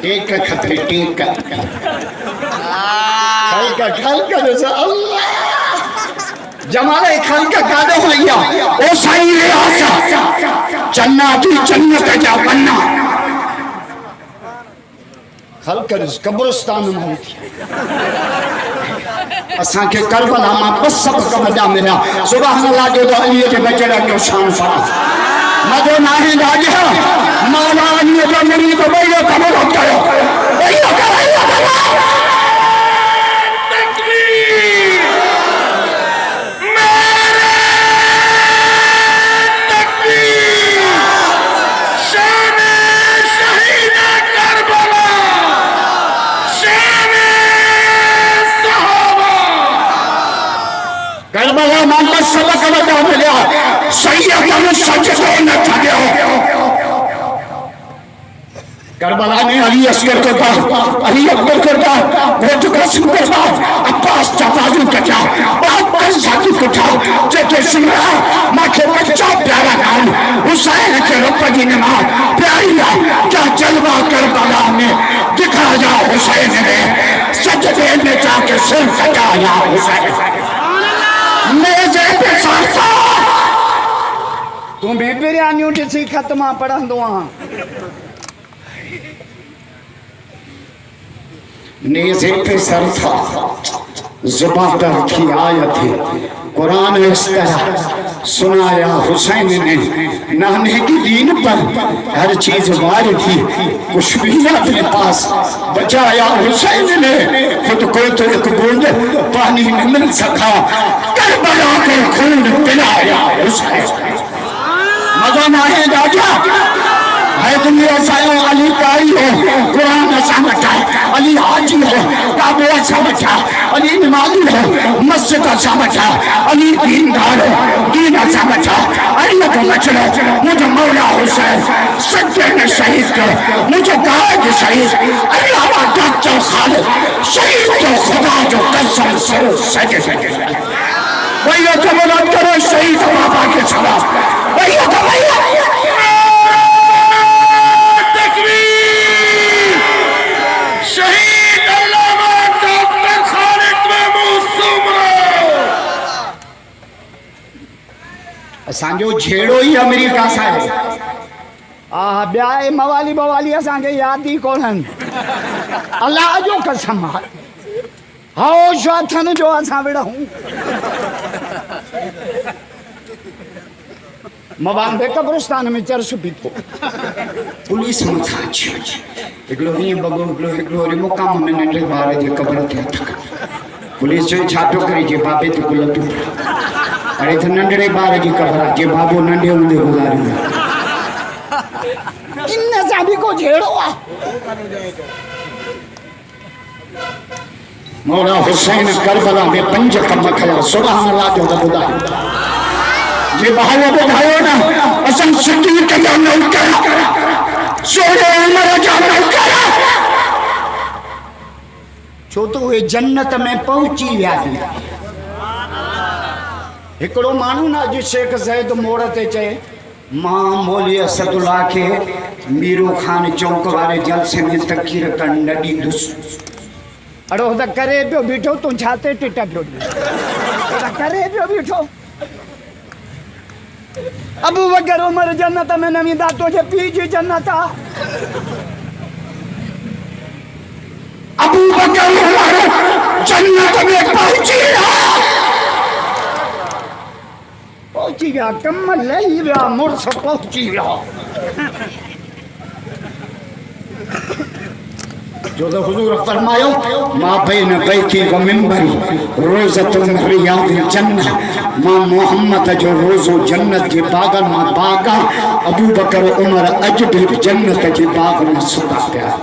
ٹیک کا خطری ٹیک کا خلقہ جیسا اللہ جمالہ خلقہ قادم ہویا او سائی ریاسا جناتی جنت جا بننا خلقہ جیسا قبرستان میں ہوتی اساں کے کربلا ماں بس سب کا مجا ملا سبحان اللہ جو دو علیہ کے بچڑا کیوں شان فرا مجھو ناہی راجہ مولا علیہ جو میری تو بھئیو قبر ہو کرو بھئیو کرو کربلا محمد صلی اللہ علیہ وسلم سیدہ سجدے نہ تھگے ہو کربلا نے علی اصغر کرتا علی اکبر کرتا بہت قاسم کرتا عباس چپازو کٹا بہت بہت ساتھی کٹا جیتے سنگا ماں کے بچہ پیارا نام حسین کے رب کی نماز پیاریا کیا جلوہ کربلا میں دکھایا حسین نے سجدے میں جا کے سر سجایا حسین میزے پہ سارسا تمہیں بریانیوں جیسی ختمہ پڑھن دو آن نیزے پہ سر تھا زبان پر کی آیت ہے قرآن اس طرح سنایا حسین نے نانے کی دین پر ہر چیز واری تھی کچھ بھی اپنے پاس بچایا حسین نے خود کو تو ایک بوند پانی میں مل سکا کربلا کے خون پلایا حسین مزہ ناہے راجہ ہے دنیا سایوں علی کاری ہو قرآن ایسا بچا علی حاجی ہو کعبہ ایسا بچا علی نمازی ہو مسجد ایسا بچا علی دیندار ہو دین ایسا بچا علی کو بچڑا مجھے مولا حسین سجدے میں شہید کر مجھے قائد شہید اللہ و ڈاکٹر خالد شہید جو خدا جو قسم سر سجدے وہی تو مدد کرو شہید بابا کے خلاف وہی تو وہی شہید علامہ ڈاکٹر خالد محمود سمرو اسانجو جھیڑو ہی امریکہ سا ہے بیائے موالی بوالی اسانجے یادی کونن اللہ جو قسم ہاؤ شواتھن جو اسان وڑا ہوں مواندے قبرستان میں چرس پیتو پولیس مطا اگلو ہی بگو اگلو ری مقام میں ننڈے بارے جے قبر تھے تھکا پولیس جو چھاٹو کری جے بابے تو کلو تو ارے تو ننڈے بارے جے قبر جے بابو ننڈے ہوندے گزاری ان نظابی کو جھیڑو مولا حسین کربلا میں پنج کم کھیا سبحان اللہ جو بدا یہ بہایا بدھائیو نا اسن صدیق کا نو کرا سوڑے عمر جا نو کرا چھو تو وہ جنت میں پہنچی ویادی ہکڑو مانو نا جو شیخ زید موڑتے چاہے ماں مولی اسد اللہ کے میرو خان چوک والے جلسے میں تکیر کر نڈی دس اڑو دا کرے پیو بیٹھو تم چھاتے ٹٹا پیو دا کرے پیو بیٹھو ابو بکر عمر جنت میں نمی داتو جے پیجی جنتا ابو بکر عمر جنت میں پہنچی گیا کمل لئی گیا مرس پہنچی گیا جو تو حضور فرمایا ما بین بیتی و منبری روزت من ریاض الجنہ ما محمد جو روزو جنت کے باغن ما باغا ابو بکر عمر اجب جنت کے باغ میں ستا پیا